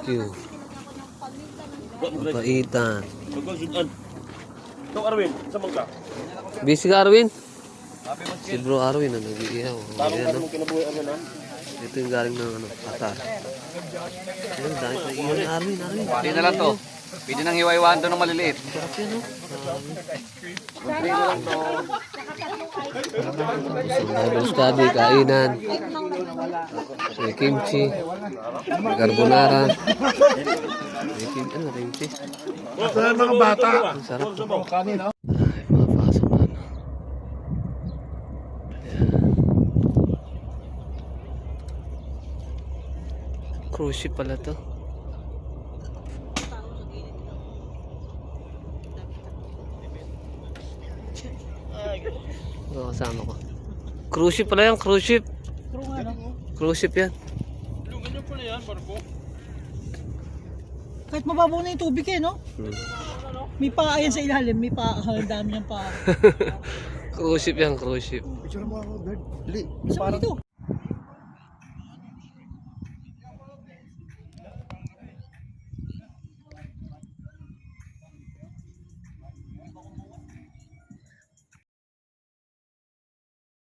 barbecue. Papaitan. Ito Arwin, sa mangka. Busy ka, Arwin? Si bro Arwin na nag-iihaw. Tarong Ayan, ka no? mong kinabuhi Arwin ha. Ito yung galing ng ano, Qatar. Ayun, dahil sa iyan ni Arwin. Pwede na lang to. Pwede nang hiwa-hiwaan to ng maliliit. Sarap yan, no? Bible study, kainan. May kimchi. May carbonara. May kimchi. Ano, kimchi? Mga bata. Ang sarap. Ay, mapasok na. Ano. Cruise ship pala to. Oo, kasama ko. Cruise ship pala yan, cruise ship. Cruise ship yan. Kahit mababaw na yung tubig eh, no? May paa yan sa ilalim, may paa. Ang dami niyang paa. Cruise ship yan, cruise ship. Saan dito?